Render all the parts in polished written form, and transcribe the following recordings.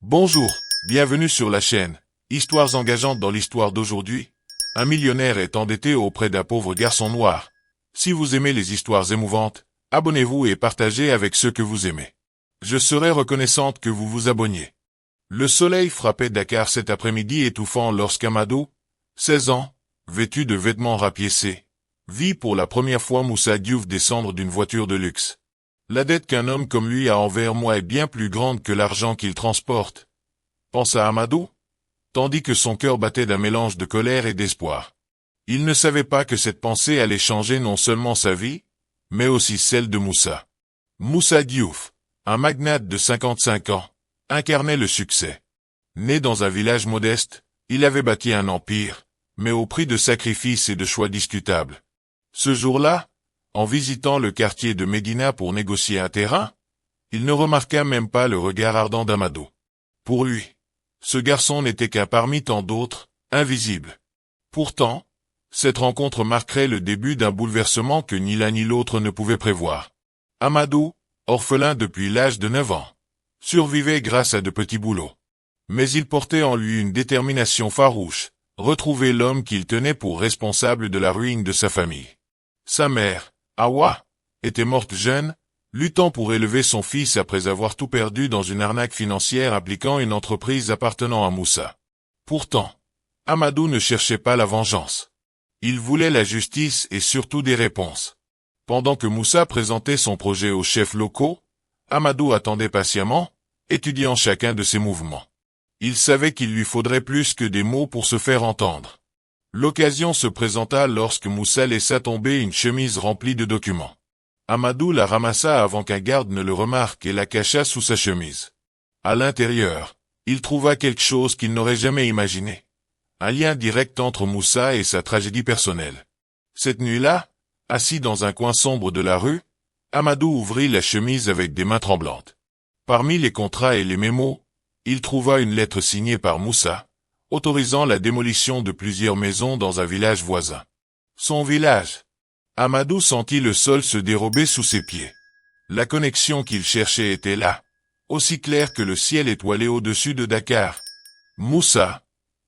Bonjour, bienvenue sur la chaîne. Histoires engageantes dans l'histoire d'aujourd'hui. Un millionnaire est endetté auprès d'un pauvre garçon noir. Si vous aimez les histoires émouvantes, abonnez-vous et partagez avec ceux que vous aimez. Je serai reconnaissante que vous vous abonniez. Le soleil frappait Dakar cet après-midi étouffant lorsqu'Amadou, 16 ans, vêtu de vêtements rapiécés, vit pour la première fois Moussa Diouf descendre d'une voiture de luxe. La dette qu'un homme comme lui a envers moi est bien plus grande que l'argent qu'il transporte, pensa Amadou, tandis que son cœur battait d'un mélange de colère et d'espoir. Il ne savait pas que cette pensée allait changer non seulement sa vie, mais aussi celle de Moussa. Moussa Diouf, un magnate de 55 ans, incarnait le succès. Né dans un village modeste, il avait bâti un empire, mais au prix de sacrifices et de choix discutables. Ce jour-là, en visitant le quartier de Médina pour négocier un terrain, il ne remarqua même pas le regard ardent d'Amadou. Pour lui, ce garçon n'était qu'un parmi tant d'autres, invisible. Pourtant, cette rencontre marquerait le début d'un bouleversement que ni l'un ni l'autre ne pouvaient prévoir. Amadou, orphelin depuis l'âge de 9 ans, survivait grâce à de petits boulots. Mais il portait en lui une détermination farouche, retrouver l'homme qu'il tenait pour responsable de la ruine de sa famille. Sa mère, Awa, était morte jeune, luttant pour élever son fils après avoir tout perdu dans une arnaque financière impliquant une entreprise appartenant à Moussa. Pourtant, Amadou ne cherchait pas la vengeance. Il voulait la justice et surtout des réponses. Pendant que Moussa présentait son projet aux chefs locaux, Amadou attendait patiemment, étudiant chacun de ses mouvements. Il savait qu'il lui faudrait plus que des mots pour se faire entendre. L'occasion se présenta lorsque Moussa laissa tomber une chemise remplie de documents. Amadou la ramassa avant qu'un garde ne le remarque et la cacha sous sa chemise. À l'intérieur, il trouva quelque chose qu'il n'aurait jamais imaginé. Un lien direct entre Moussa et sa tragédie personnelle. Cette nuit-là, assis dans un coin sombre de la rue, Amadou ouvrit la chemise avec des mains tremblantes. Parmi les contrats et les mémos, il trouva une lettre signée par Moussa, autorisant la démolition de plusieurs maisons dans un village voisin. Son village. Amadou sentit le sol se dérober sous ses pieds. La connexion qu'il cherchait était là, aussi claire que le ciel étoilé au-dessus de Dakar. Moussa,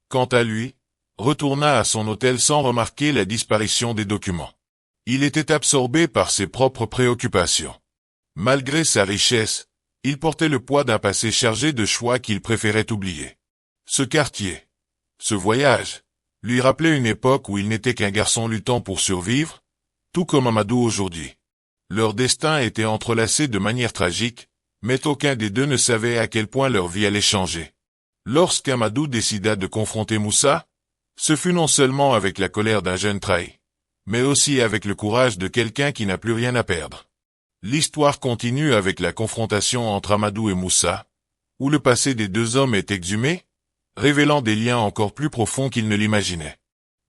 quant à lui, retourna à son hôtel sans remarquer la disparition des documents. Il était absorbé par ses propres préoccupations. Malgré sa richesse, il portait le poids d'un passé chargé de choix qu'il préférait oublier. Ce quartier, ce voyage, lui rappelait une époque où il n'était qu'un garçon luttant pour survivre, tout comme Amadou aujourd'hui. Leur destin était entrelacé de manière tragique, mais aucun des deux ne savait à quel point leur vie allait changer. Lorsqu'Amadou décida de confronter Moussa, ce fut non seulement avec la colère d'un jeune trahi, mais aussi avec le courage de quelqu'un qui n'a plus rien à perdre. L'histoire continue avec la confrontation entre Amadou et Moussa, où le passé des deux hommes est exhumé, révélant des liens encore plus profonds qu'il ne l'imaginait.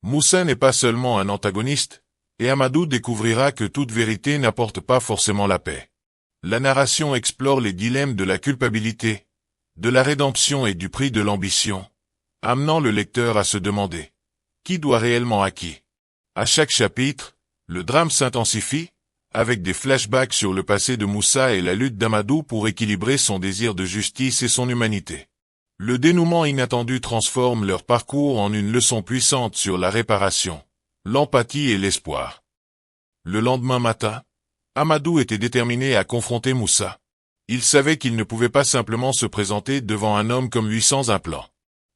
Moussa n'est pas seulement un antagoniste, et Amadou découvrira que toute vérité n'apporte pas forcément la paix. La narration explore les dilemmes de la culpabilité, de la rédemption et du prix de l'ambition, amenant le lecteur à se demander « Qui doit réellement à qui ?» À chaque chapitre, le drame s'intensifie, avec des flashbacks sur le passé de Moussa et la lutte d'Amadou pour équilibrer son désir de justice et son humanité. Le dénouement inattendu transforme leur parcours en une leçon puissante sur la réparation, l'empathie et l'espoir. Le lendemain matin, Amadou était déterminé à confronter Moussa. Il savait qu'il ne pouvait pas simplement se présenter devant un homme comme lui sans un plan.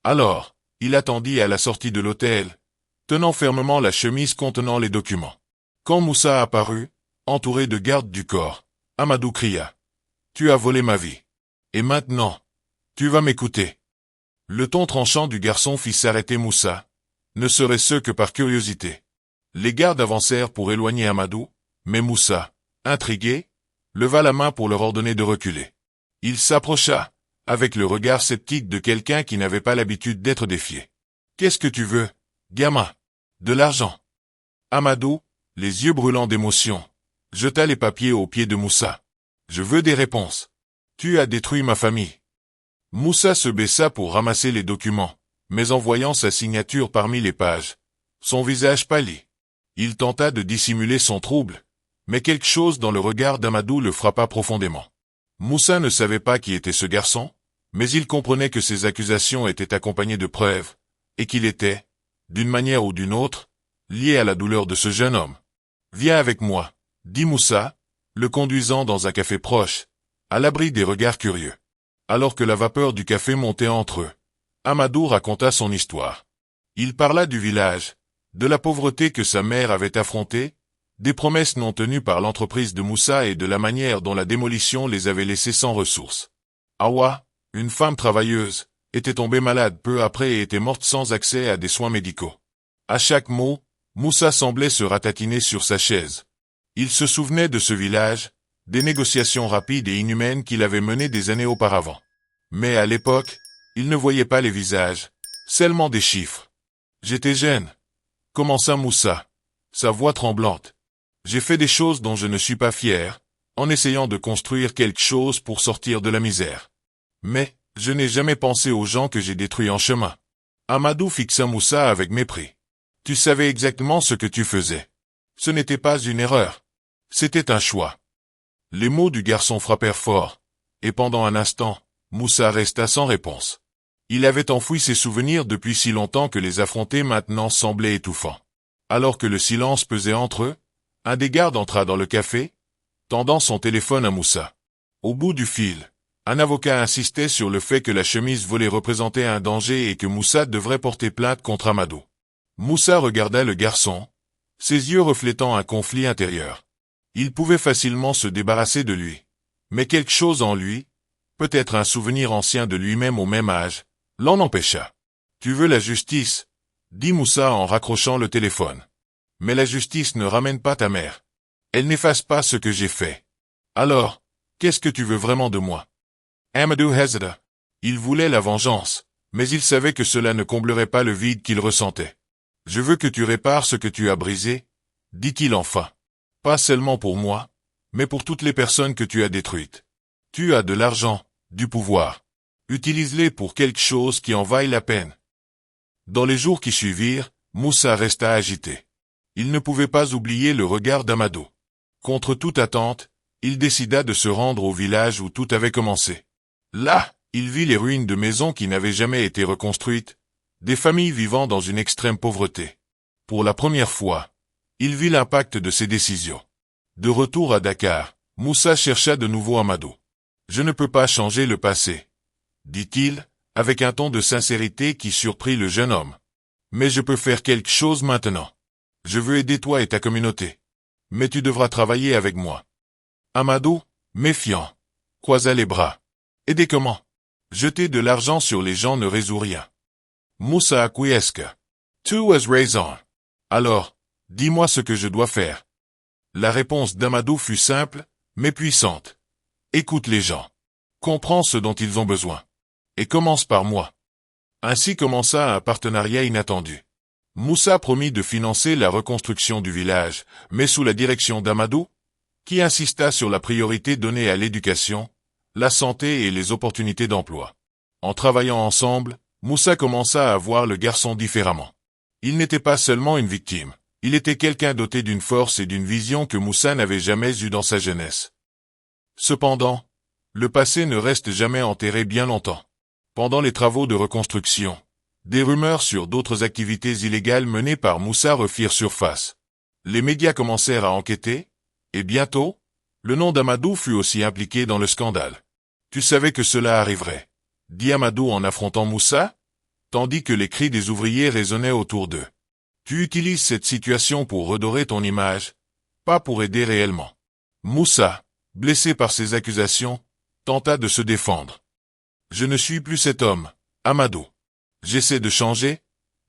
Alors, il attendit à la sortie de l'hôtel, tenant fermement la chemise contenant les documents. Quand Moussa apparut, entouré de gardes du corps, Amadou cria « Tu as volé ma vie. Et maintenant, tu vas m'écouter » Le ton tranchant du garçon fit s'arrêter Moussa, ne serait-ce que par curiosité. Les gardes avancèrent pour éloigner Amadou, mais Moussa, intrigué, leva la main pour leur ordonner de reculer. Il s'approcha, avec le regard sceptique de quelqu'un qui n'avait pas l'habitude d'être défié. « Qu'est-ce que tu veux, gamin ? De l'argent ?» Amadou, les yeux brûlants d'émotion, jeta les papiers aux pieds de Moussa. « Je veux des réponses. Tu as détruit ma famille. » Moussa se baissa pour ramasser les documents, mais en voyant sa signature parmi les pages, son visage pâlit. Il tenta de dissimuler son trouble, mais quelque chose dans le regard d'Amadou le frappa profondément. Moussa ne savait pas qui était ce garçon, Mais il comprenait que ces accusations étaient accompagnées de preuves, et qu'il était, d'une manière ou d'une autre, lié à la douleur de ce jeune homme. « Viens avec moi », dit Moussa, le conduisant dans un café proche, à l'abri des regards curieux. Alors que la vapeur du café montait entre eux, Amadou raconta son histoire. Il parla du village, de la pauvreté que sa mère avait affrontée, des promesses non tenues par l'entreprise de Moussa et de la manière dont la démolition les avait laissés sans ressources. Awa, une femme travailleuse, était tombée malade peu après et était morte sans accès à des soins médicaux. À chaque mot, Moussa semblait se ratatiner sur sa chaise. Il se souvenait de ce village, des négociations rapides et inhumaines qu'il avait menées des années auparavant. Mais à l'époque, il ne voyait pas les visages, seulement des chiffres. « J'étais jeune », commença Moussa, sa voix tremblante. « J'ai fait des choses dont je ne suis pas fier, en essayant de construire quelque chose pour sortir de la misère. Mais, je n'ai jamais pensé aux gens que j'ai détruits en chemin. » Amadou fixa Moussa avec mépris. « Tu savais exactement ce que tu faisais. Ce n'était pas une erreur. C'était un choix. » Les mots du garçon frappèrent fort, et pendant un instant, Moussa resta sans réponse. Il avait enfoui ses souvenirs depuis si longtemps que les affronter maintenant semblait étouffant. Alors que le silence pesait entre eux, un des gardes entra dans le café, tendant son téléphone à Moussa. Au bout du fil, un avocat insistait sur le fait que la chemise volée représentait un danger et que Moussa devrait porter plainte contre Amadou. Moussa regarda le garçon, ses yeux reflétant un conflit intérieur. Il pouvait facilement se débarrasser de lui. Mais quelque chose en lui, peut-être un souvenir ancien de lui-même au même âge, l'en empêcha. « Tu veux la justice ?» dit Moussa en raccrochant le téléphone. « Mais la justice ne ramène pas ta mère. Elle n'efface pas ce que j'ai fait. Alors, qu'est-ce que tu veux vraiment de moi ?» Amadou hésita. Il voulait la vengeance, mais il savait que cela ne comblerait pas le vide qu'il ressentait. « Je veux que tu répares ce que tu as brisé, » dit-il enfin. « Pas seulement pour moi, mais pour toutes les personnes que tu as détruites. Tu as de l'argent, du pouvoir. Utilise-les pour quelque chose qui en vaille la peine. » Dans les jours qui suivirent, Moussa resta agité. Il ne pouvait pas oublier le regard d'Amadou. Contre toute attente, il décida de se rendre au village où tout avait commencé. Là, il vit les ruines de maisons qui n'avaient jamais été reconstruites, des familles vivant dans une extrême pauvreté. Pour la première fois, il vit l'impact de ses décisions. De retour à Dakar, Moussa chercha de nouveau Amadou. « Je ne peux pas changer le passé, » dit-il, avec un ton de sincérité qui surprit le jeune homme. « Mais je peux faire quelque chose maintenant. Je veux aider toi et ta communauté. Mais tu devras travailler avec moi. » Amadou, méfiant, croisa les bras. « Aider comment? Jeter de l'argent sur les gens ne résout rien. » Moussa acquiesça. « Tu as raison. Alors, dis-moi ce que je dois faire. » La réponse d'Amadou fut simple, mais puissante. « Écoute les gens. Comprends ce dont ils ont besoin. Et commence par moi. » Ainsi commença un partenariat inattendu. Moussa promit de financer la reconstruction du village, mais sous la direction d'Amadou, qui insista sur la priorité donnée à l'éducation, la santé et les opportunités d'emploi. En travaillant ensemble, Moussa commença à voir le garçon différemment. Il n'était pas seulement une victime, il était quelqu'un doté d'une force et d'une vision que Moussa n'avait jamais eue dans sa jeunesse. Cependant, le passé ne reste jamais enterré bien longtemps. Pendant les travaux de reconstruction, des rumeurs sur d'autres activités illégales menées par Moussa refirent surface. Les médias commencèrent à enquêter, et bientôt, le nom d'Amadou fut aussi impliqué dans le scandale. « Tu savais que cela arriverait », dit Amadou en affrontant Moussa, tandis que les cris des ouvriers résonnaient autour d'eux. « Tu utilises cette situation pour redorer ton image, pas pour aider réellement. » Moussa, blessé par ces accusations, tenta de se défendre. « Je ne suis plus cet homme, Amadou. J'essaie de changer,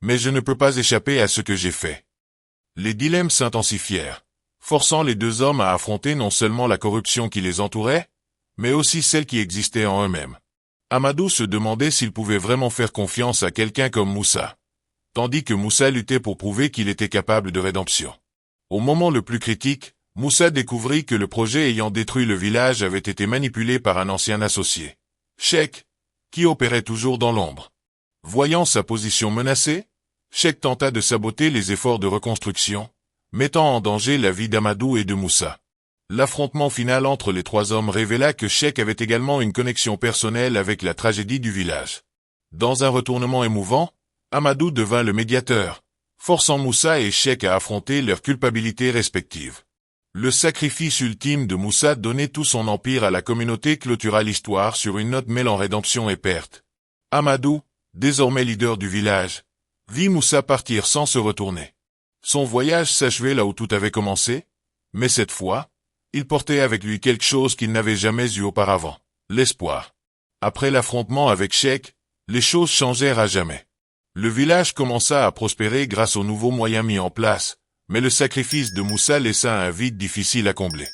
mais je ne peux pas échapper à ce que j'ai fait. » Les dilemmes s'intensifièrent, forçant les deux hommes à affronter non seulement la corruption qui les entourait, mais aussi celle qui existait en eux-mêmes. Amadou se demandait s'il pouvait vraiment faire confiance à quelqu'un comme Moussa, tandis que Moussa luttait pour prouver qu'il était capable de rédemption. Au moment le plus critique, Moussa découvrit que le projet ayant détruit le village avait été manipulé par un ancien associé, Cheikh, qui opérait toujours dans l'ombre. Voyant sa position menacée, Cheikh tenta de saboter les efforts de reconstruction, mettant en danger la vie d'Amadou et de Moussa. L'affrontement final entre les trois hommes révéla que Sheikh avait également une connexion personnelle avec la tragédie du village. Dans un retournement émouvant, Amadou devint le médiateur, forçant Moussa et Sheikh à affronter leurs culpabilités respectives. Le sacrifice ultime de Moussa donnait tout son empire à la communauté clôtura l'histoire sur une note mêlant rédemption et perte. Amadou, désormais leader du village, vit Moussa partir sans se retourner. Son voyage s'achevait là où tout avait commencé, mais cette fois, il portait avec lui quelque chose qu'il n'avait jamais eu auparavant, l'espoir. Après l'affrontement avec Sheikh, les choses changèrent à jamais. Le village commença à prospérer grâce aux nouveaux moyens mis en place, mais le sacrifice de Moussa laissa un vide difficile à combler.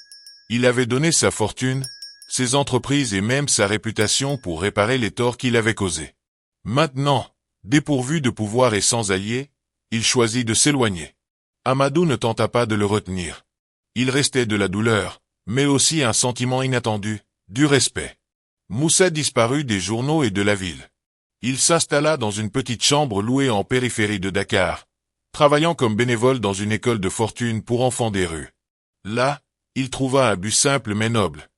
Il avait donné sa fortune, ses entreprises et même sa réputation pour réparer les torts qu'il avait causés. Maintenant, dépourvu de pouvoir et sans alliés, il choisit de s'éloigner. Amadou ne tenta pas de le retenir. Il restait de la douleur, mais aussi un sentiment inattendu, du respect. Moussa disparut des journaux et de la ville. Il s'installa dans une petite chambre louée en périphérie de Dakar, travaillant comme bénévole dans une école de fortune pour enfants des rues. Là, il trouva un but simple mais noble.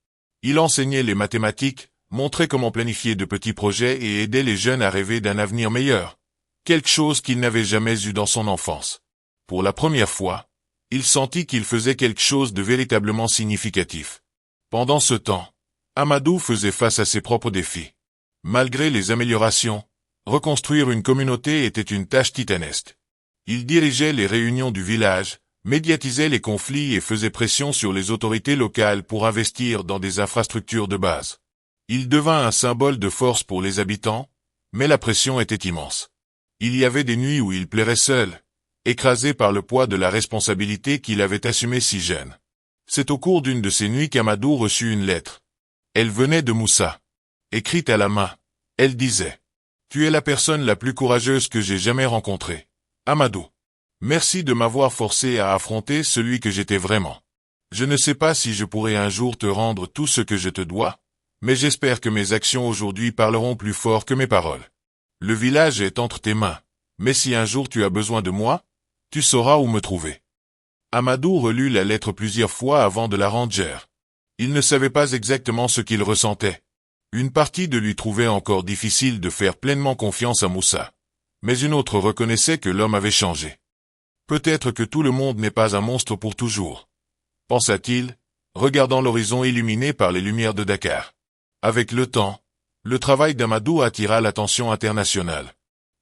Il enseignait les mathématiques, montrait comment planifier de petits projets et aidait les jeunes à rêver d'un avenir meilleur. Quelque chose qu'il n'avait jamais eu dans son enfance. Pour la première fois, il sentit qu'il faisait quelque chose de véritablement significatif. Pendant ce temps, Amadou faisait face à ses propres défis. Malgré les améliorations, reconstruire une communauté était une tâche titanesque. Il dirigeait les réunions du village, médiatisait les conflits et faisait pression sur les autorités locales pour investir dans des infrastructures de base. Il devint un symbole de force pour les habitants, mais la pression était immense. Il y avait des nuits où il plairait seul, écrasé par le poids de la responsabilité qu'il avait assumée si jeune. C'est au cours d'une de ces nuits qu'Amadou reçut une lettre. Elle venait de Moussa. Écrite à la main, elle disait « Tu es la personne la plus courageuse que j'ai jamais rencontrée. Amadou. Merci de m'avoir forcé à affronter celui que j'étais vraiment. Je ne sais pas si je pourrai un jour te rendre tout ce que je te dois, mais j'espère que mes actions aujourd'hui parleront plus fort que mes paroles. Le village est entre tes mains, mais si un jour tu as besoin de moi, tu sauras où me trouver. » Amadou relut la lettre plusieurs fois avant de la ranger. Il ne savait pas exactement ce qu'il ressentait. Une partie de lui trouvait encore difficile de faire pleinement confiance à Moussa. Mais une autre reconnaissait que l'homme avait changé. Peut-être que tout le monde n'est pas un monstre pour toujours, pensa-t-il, regardant l'horizon illuminé par les lumières de Dakar. Avec le temps, le travail d'Amadou attira l'attention internationale.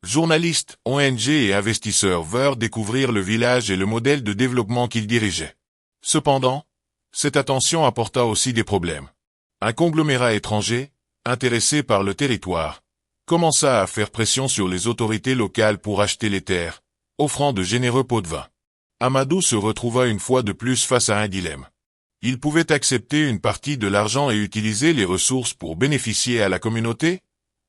Journalistes, ONG et investisseurs vinrent découvrir le village et le modèle de développement qu'il dirigeait. Cependant, cette attention apporta aussi des problèmes. Un conglomérat étranger, intéressé par le territoire, commença à faire pression sur les autorités locales pour acheter les terres, offrant de généreux pots de vin. Amadou se retrouva une fois de plus face à un dilemme. Il pouvait accepter une partie de l'argent et utiliser les ressources pour bénéficier à la communauté,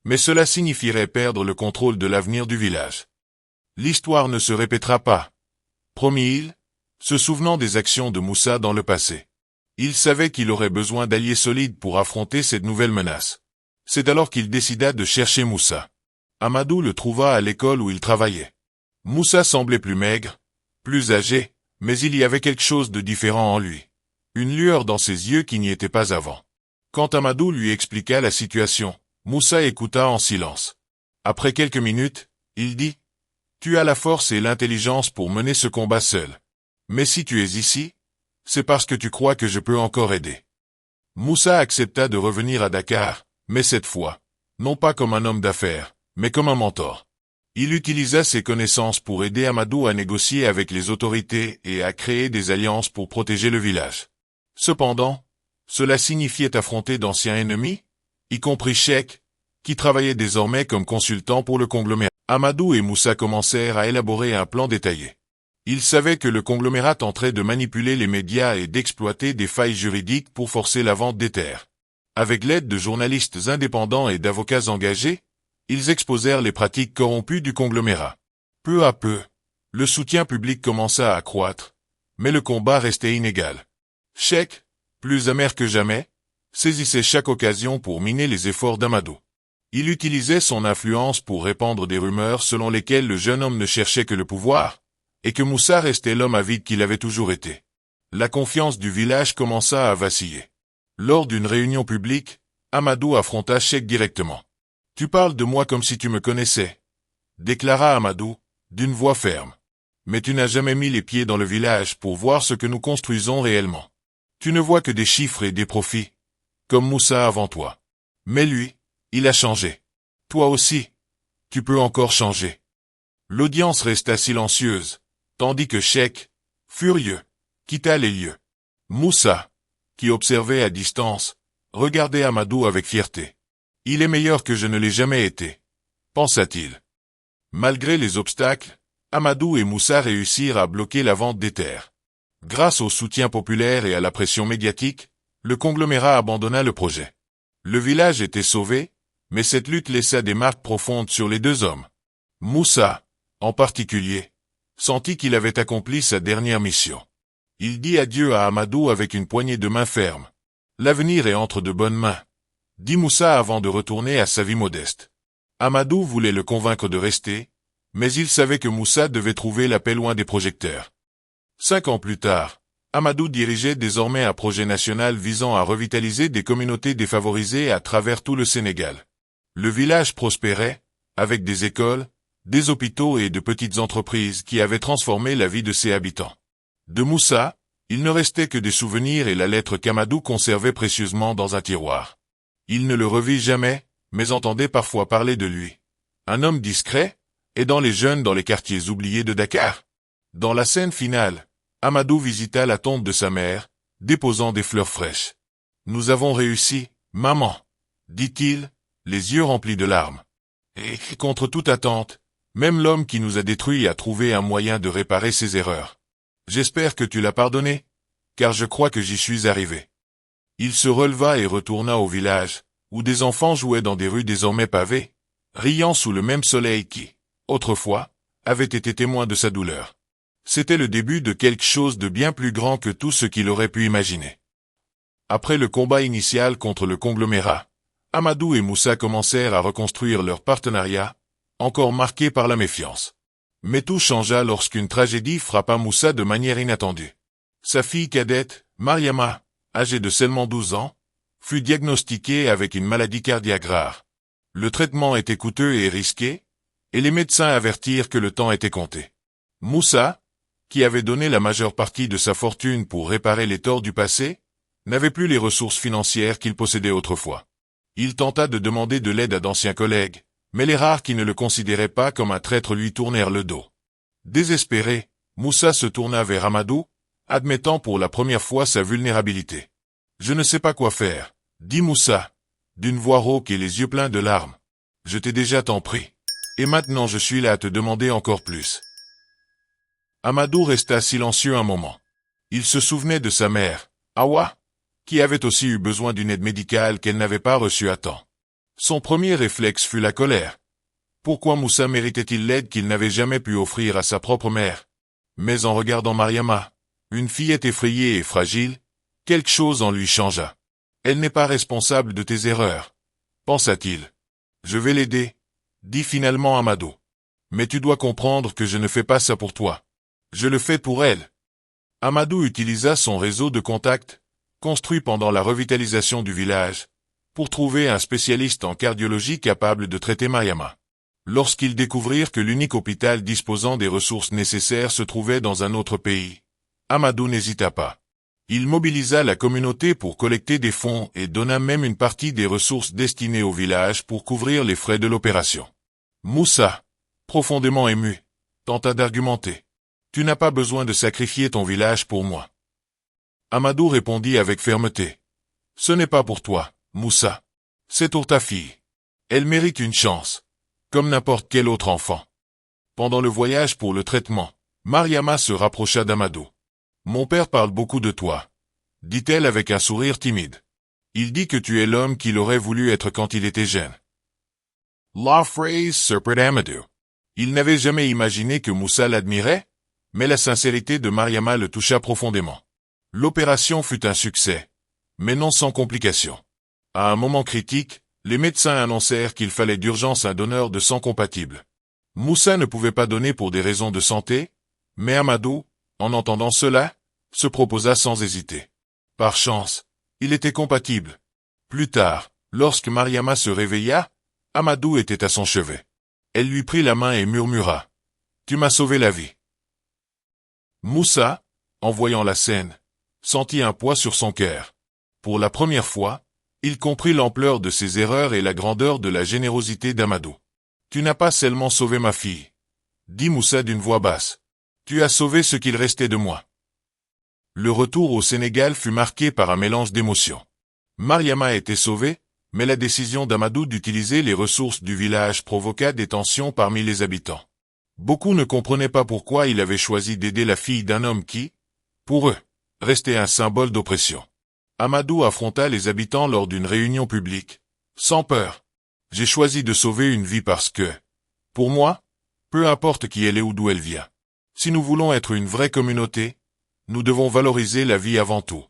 mais cela signifierait perdre le contrôle de l'avenir du village. L'histoire ne se répétera pas, promit-il, se souvenant des actions de Moussa dans le passé. Il savait qu'il aurait besoin d'alliés solides pour affronter cette nouvelle menace. C'est alors qu'il décida de chercher Moussa. Amadou le trouva à l'école où il travaillait. Moussa semblait plus maigre, plus âgé, mais il y avait quelque chose de différent en lui. Une lueur dans ses yeux qui n'y était pas avant. Quand Amadou lui expliqua la situation, Moussa écouta en silence. Après quelques minutes, il dit « Tu as la force et l'intelligence pour mener ce combat seul. Mais si tu es ici, c'est parce que tu crois que je peux encore aider. » Moussa accepta de revenir à Dakar, mais cette fois, non pas comme un homme d'affaires, mais comme un mentor. Il utilisa ses connaissances pour aider Amadou à négocier avec les autorités et à créer des alliances pour protéger le village. Cependant, cela signifiait affronter d'anciens ennemis, y compris Sheikh, qui travaillait désormais comme consultant pour le conglomérat. Amadou et Moussa commencèrent à élaborer un plan détaillé. Ils savaient que le conglomérat tenterait de manipuler les médias et d'exploiter des failles juridiques pour forcer la vente des terres. Avec l'aide de journalistes indépendants et d'avocats engagés, ils exposèrent les pratiques corrompues du conglomérat. Peu à peu, le soutien public commença à croître, mais le combat restait inégal. Sheikh, plus amer que jamais, saisissait chaque occasion pour miner les efforts d'Amadou. Il utilisait son influence pour répandre des rumeurs selon lesquelles le jeune homme ne cherchait que le pouvoir, et que Moussa restait l'homme avide qu'il avait toujours été. La confiance du village commença à vaciller. Lors d'une réunion publique, Amadou affronta Cheikh directement. « Tu parles de moi comme si tu me connaissais », déclara Amadou, d'une voix ferme. « Mais tu n'as jamais mis les pieds dans le village pour voir ce que nous construisons réellement. Tu ne vois que des chiffres et des profits, comme Moussa avant toi. Mais lui, il a changé. Toi aussi, tu peux encore changer. » L'audience resta silencieuse, tandis que Cheikh, furieux, quitta les lieux. Moussa, qui observait à distance, regardait Amadou avec fierté. « Il est meilleur que je ne l'ai jamais été, » pensa-t-il. Malgré les obstacles, Amadou et Moussa réussirent à bloquer la vente des terres. Grâce au soutien populaire et à la pression médiatique, le conglomérat abandonna le projet. Le village était sauvé, mais cette lutte laissa des marques profondes sur les deux hommes. Moussa, en particulier, sentit qu'il avait accompli sa dernière mission. Il dit adieu à Amadou avec une poignée de main ferme. « L'avenir est entre de bonnes mains », dit Moussa avant de retourner à sa vie modeste. Amadou voulait le convaincre de rester, mais il savait que Moussa devait trouver la paix loin des projecteurs. 5 ans plus tard, Amadou dirigeait désormais un projet national visant à revitaliser des communautés défavorisées à travers tout le Sénégal. Le village prospérait, avec des écoles, des hôpitaux et de petites entreprises qui avaient transformé la vie de ses habitants. De Moussa, il ne restait que des souvenirs et la lettre qu'Amadou conservait précieusement dans un tiroir. Il ne le revit jamais, mais entendait parfois parler de lui. Un homme discret, aidant les jeunes dans les quartiers oubliés de Dakar. Dans la scène finale, Amadou visita la tombe de sa mère, déposant des fleurs fraîches. « Nous avons réussi, maman, » dit-il, les yeux remplis de larmes. Et, contre toute attente, même l'homme qui nous a détruits a trouvé un moyen de réparer ses erreurs. J'espère que tu l'as pardonné, car je crois que j'y suis arrivé. Il se releva et retourna au village, où des enfants jouaient dans des rues désormais pavées, riant sous le même soleil qui, autrefois, avait été témoin de sa douleur. C'était le début de quelque chose de bien plus grand que tout ce qu'il aurait pu imaginer. Après le combat initial contre le conglomérat, Amadou et Moussa commencèrent à reconstruire leur partenariat, encore marqué par la méfiance. Mais tout changea lorsqu'une tragédie frappa Moussa de manière inattendue. Sa fille cadette, Mariama, âgée de seulement 12 ans, fut diagnostiquée avec une maladie cardiaque rare. Le traitement était coûteux et risqué, et les médecins avertirent que le temps était compté. Moussa, qui avait donné la majeure partie de sa fortune pour réparer les torts du passé, n'avait plus les ressources financières qu'il possédait autrefois. Il tenta de demander de l'aide à d'anciens collègues, mais les rares qui ne le considéraient pas comme un traître lui tournèrent le dos. Désespéré, Moussa se tourna vers Amadou, admettant pour la première fois sa vulnérabilité. « Je ne sais pas quoi faire, » dit Moussa, d'une voix rauque et les yeux pleins de larmes. « Je t'ai déjà tant pris. Et maintenant je suis là à te demander encore plus. » Amadou resta silencieux un moment. Il se souvenait de sa mère, Awa, qui avait aussi eu besoin d'une aide médicale qu'elle n'avait pas reçue à temps. Son premier réflexe fut la colère. Pourquoi Moussa méritait-il l'aide qu'il n'avait jamais pu offrir à sa propre mère? Mais en regardant Mariama, une fillette effrayée et fragile, quelque chose en lui changea. « Elle n'est pas responsable de tes erreurs, » pensa-t-il. « Je vais l'aider, » dit finalement Amadou. « Mais tu dois comprendre que je ne fais pas ça pour toi. Je le fais pour elle. » Amadou utilisa son réseau de contacts, construit pendant la revitalisation du village, pour trouver un spécialiste en cardiologie capable de traiter Mariama. Lorsqu'ils découvrirent que l'unique hôpital disposant des ressources nécessaires se trouvait dans un autre pays, Amadou n'hésita pas. Il mobilisa la communauté pour collecter des fonds et donna même une partie des ressources destinées au village pour couvrir les frais de l'opération. Moussa, profondément ému, tenta d'argumenter. « Tu n'as pas besoin de sacrifier ton village pour moi. » Amadou répondit avec fermeté. « Ce n'est pas pour toi, Moussa. C'est pour ta fille. Elle mérite une chance, comme n'importe quel autre enfant. » Pendant le voyage pour le traitement, Mariama se rapprocha d'Amadou. « Mon père parle beaucoup de toi, » dit-elle avec un sourire timide. « Il dit que tu es l'homme qu'il aurait voulu être quand il était jeune. » La phrase surprit Amadou. Il n'avait jamais imaginé que Moussa l'admirait, mais la sincérité de Mariama le toucha profondément. L'opération fut un succès, mais non sans complications. À un moment critique, les médecins annoncèrent qu'il fallait d'urgence un donneur de sang compatible. Moussa ne pouvait pas donner pour des raisons de santé, mais Amadou, en entendant cela, se proposa sans hésiter. Par chance, il était compatible. Plus tard, lorsque Mariama se réveilla, Amadou était à son chevet. Elle lui prit la main et murmura. « Tu m'as sauvé la vie. » Moussa, en voyant la scène, sentit un poids sur son cœur. Pour la première fois, il comprit l'ampleur de ses erreurs et la grandeur de la générosité d'Amadou. « Tu n'as pas seulement sauvé ma fille, » dit Moussa d'une voix basse. « Tu as sauvé ce qu'il restait de moi. » Le retour au Sénégal fut marqué par un mélange d'émotions. Mariama était sauvée, mais la décision d'Amadou d'utiliser les ressources du village provoqua des tensions parmi les habitants. Beaucoup ne comprenaient pas pourquoi il avait choisi d'aider la fille d'un homme qui, pour eux, restait un symbole d'oppression. Amadou affronta les habitants lors d'une réunion publique. Sans peur. J'ai choisi de sauver une vie parce que, pour moi, peu importe qui elle est ou d'où elle vient. Si nous voulons être une vraie communauté, nous devons valoriser la vie avant tout.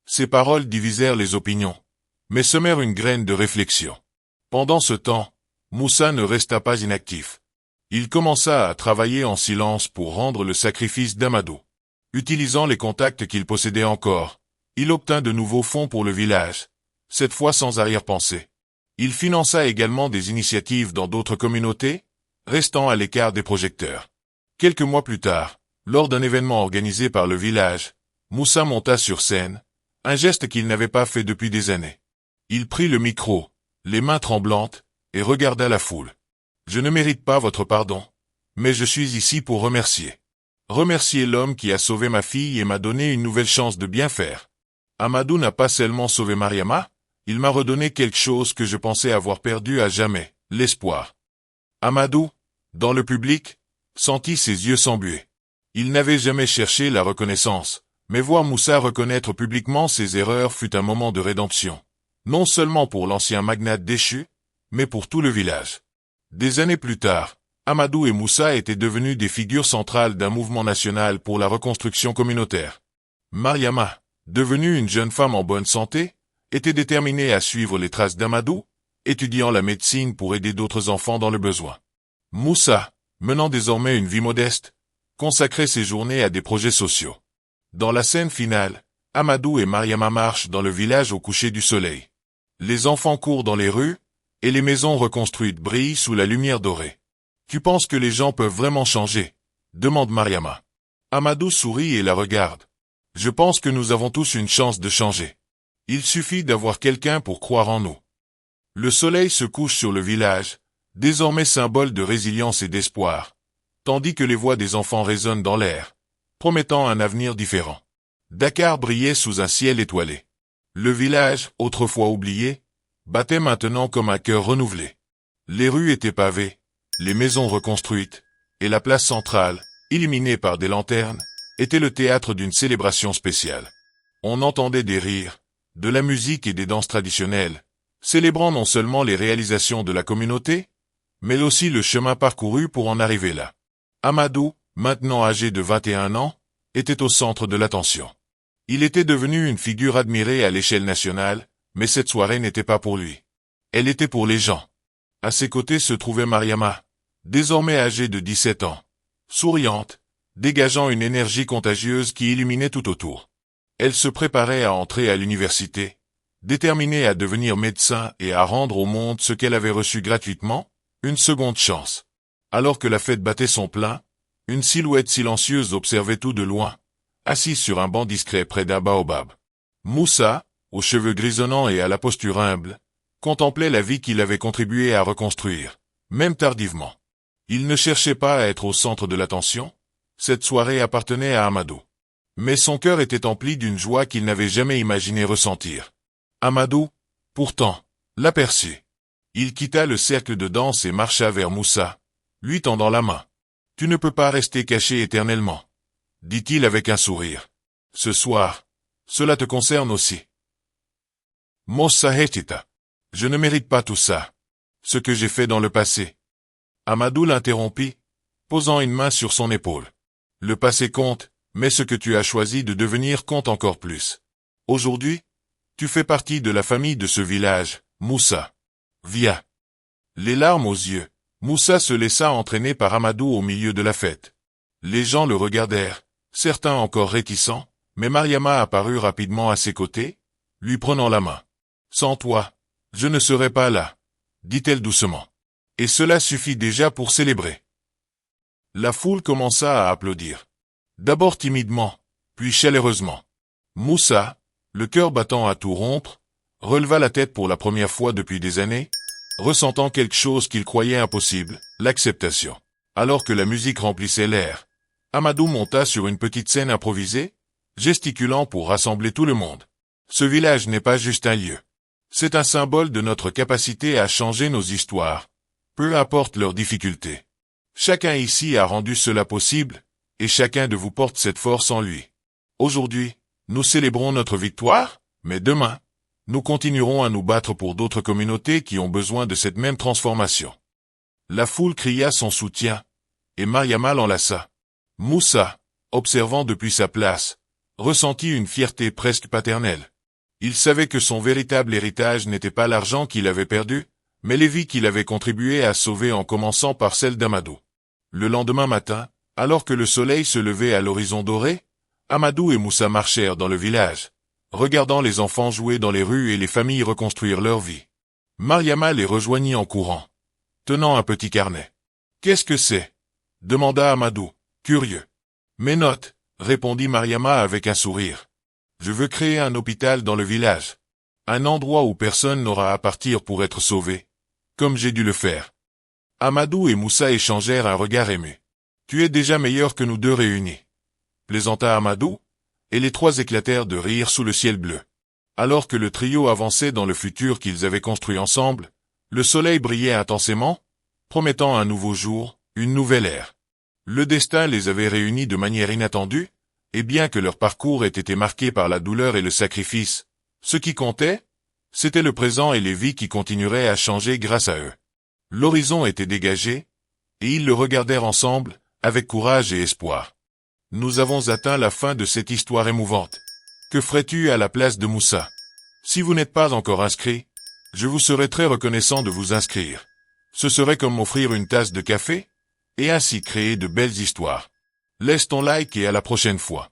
Ces paroles divisèrent les opinions, mais semèrent une graine de réflexion. Pendant ce temps, Moussa ne resta pas inactif. Il commença à travailler en silence pour rendre le sacrifice d'Amadou. Utilisant les contacts qu'il possédait encore, il obtint de nouveaux fonds pour le village, cette fois sans arrière-pensée. Il finança également des initiatives dans d'autres communautés, restant à l'écart des projecteurs. Quelques mois plus tard, lors d'un événement organisé par le village, Moussa monta sur scène, un geste qu'il n'avait pas fait depuis des années. Il prit le micro, les mains tremblantes, et regarda la foule. « Je ne mérite pas votre pardon, mais je suis ici pour remercier. Remercier l'homme qui a sauvé ma fille et m'a donné une nouvelle chance de bien faire. Amadou n'a pas seulement sauvé Mariama, il m'a redonné quelque chose que je pensais avoir perdu à jamais, l'espoir. » Amadou, dans le public, sentit ses yeux s'embuer. Il n'avait jamais cherché la reconnaissance, mais voir Moussa reconnaître publiquement ses erreurs fut un moment de rédemption. Non seulement pour l'ancien magnate déchu, mais pour tout le village. Des années plus tard, Amadou et Moussa étaient devenus des figures centrales d'un mouvement national pour la reconstruction communautaire. Mariama, devenue une jeune femme en bonne santé, était déterminée à suivre les traces d'Amadou, étudiant la médecine pour aider d'autres enfants dans le besoin. Moussa, menant désormais une vie modeste, consacrait ses journées à des projets sociaux. Dans la scène finale, Amadou et Mariama marchent dans le village au coucher du soleil. Les enfants courent dans les rues, et les maisons reconstruites brillent sous la lumière dorée. « Tu penses que les gens peuvent vraiment changer ?» demande Mariama. Amadou sourit et la regarde. « Je pense que nous avons tous une chance de changer. Il suffit d'avoir quelqu'un pour croire en nous. » Le soleil se couche sur le village, désormais symbole de résilience et d'espoir, tandis que les voix des enfants résonnent dans l'air, promettant un avenir différent. Dakar brillait sous un ciel étoilé. Le village, autrefois oublié, battait maintenant comme un cœur renouvelé. Les rues étaient pavées, les maisons reconstruites, et la place centrale, illuminée par des lanternes, était le théâtre d'une célébration spéciale. On entendait des rires, de la musique et des danses traditionnelles, célébrant non seulement les réalisations de la communauté, mais aussi le chemin parcouru pour en arriver là. Amadou, maintenant âgé de 21 ans, était au centre de l'attention. Il était devenu une figure admirée à l'échelle nationale, mais cette soirée n'était pas pour lui. Elle était pour les gens. À ses côtés se trouvait Mariama, désormais âgée de 17 ans, souriante, dégageant une énergie contagieuse qui illuminait tout autour. Elle se préparait à entrer à l'université, déterminée à devenir médecin et à rendre au monde ce qu'elle avait reçu gratuitement, une seconde chance. Alors que la fête battait son plein, une silhouette silencieuse observait tout de loin, assise sur un banc discret près d'un baobab. Moussa, aux cheveux grisonnants et à la posture humble, contemplait la vie qu'il avait contribué à reconstruire, même tardivement. Il ne cherchait pas à être au centre de l'attention, cette soirée appartenait à Amadou. Mais son cœur était empli d'une joie qu'il n'avait jamais imaginé ressentir. Amadou, pourtant, l'aperçut. Il quitta le cercle de danse et marcha vers Moussa, lui tendant la main. « Tu ne peux pas rester caché éternellement, » dit-il avec un sourire. « Ce soir, cela te concerne aussi. » Moussa hésita. « Je ne mérite pas tout ça. Ce que j'ai fait dans le passé. » Amadou l'interrompit, posant une main sur son épaule. « Le passé compte, mais ce que tu as choisi de devenir compte encore plus. Aujourd'hui, tu fais partie de la famille de ce village, Moussa. Viens. » Les larmes aux yeux, Moussa se laissa entraîner par Amadou au milieu de la fête. Les gens le regardèrent, certains encore réticents, Mais Mariama apparut rapidement à ses côtés, lui prenant la main. « Sans toi, je ne serais pas là, » dit-elle doucement. « Et cela suffit déjà pour célébrer. » La foule commença à applaudir. D'abord timidement, puis chaleureusement. Moussa, le cœur battant à tout rompre, releva la tête pour la première fois depuis des années, ressentant quelque chose qu'il croyait impossible, l'acceptation. Alors que la musique remplissait l'air, Amadou monta sur une petite scène improvisée, gesticulant pour rassembler tout le monde. Ce village n'est pas juste un lieu. C'est un symbole de notre capacité à changer nos histoires, peu importe leurs difficultés. Chacun ici a rendu cela possible, et chacun de vous porte cette force en lui. Aujourd'hui, nous célébrons notre victoire, mais demain, nous continuerons à nous battre pour d'autres communautés qui ont besoin de cette même transformation. La foule cria son soutien, et Mariama l'enlaça. Moussa, observant depuis sa place, ressentit une fierté presque paternelle. Il savait que son véritable héritage n'était pas l'argent qu'il avait perdu, mais les vies qu'il avait contribué à sauver en commençant par celle d'Amadou. Le lendemain matin, alors que le soleil se levait à l'horizon doré, Amadou et Moussa marchèrent dans le village, regardant les enfants jouer dans les rues et les familles reconstruire leur vie. Mariama les rejoignit en courant, tenant un petit carnet. « Qu'est-ce que c'est » demanda Amadou, curieux. « Mes notes » répondit Mariama avec un sourire. « Je veux créer un hôpital dans le village. Un endroit où personne n'aura à partir pour être sauvé, comme j'ai dû le faire. » Amadou et Moussa échangèrent un regard ému. « Tu es déjà meilleur que nous deux réunis, » plaisanta Amadou, et les trois éclatèrent de rire sous le ciel bleu. Alors que le trio avançait dans le futur qu'ils avaient construit ensemble, le soleil brillait intensément, promettant un nouveau jour, une nouvelle ère. Le destin les avait réunis de manière inattendue, et bien que leur parcours ait été marqué par la douleur et le sacrifice, ce qui comptait, c'était le présent et les vies qui continueraient à changer grâce à eux. L'horizon était dégagé, et ils le regardèrent ensemble, avec courage et espoir. Nous avons atteint la fin de cette histoire émouvante. Que ferais-tu à la place de Moussa? Si vous n'êtes pas encore inscrit, je vous serais très reconnaissant de vous inscrire. Ce serait comme m'offrir une tasse de café, et ainsi créer de belles histoires. Laisse ton like et à la prochaine fois.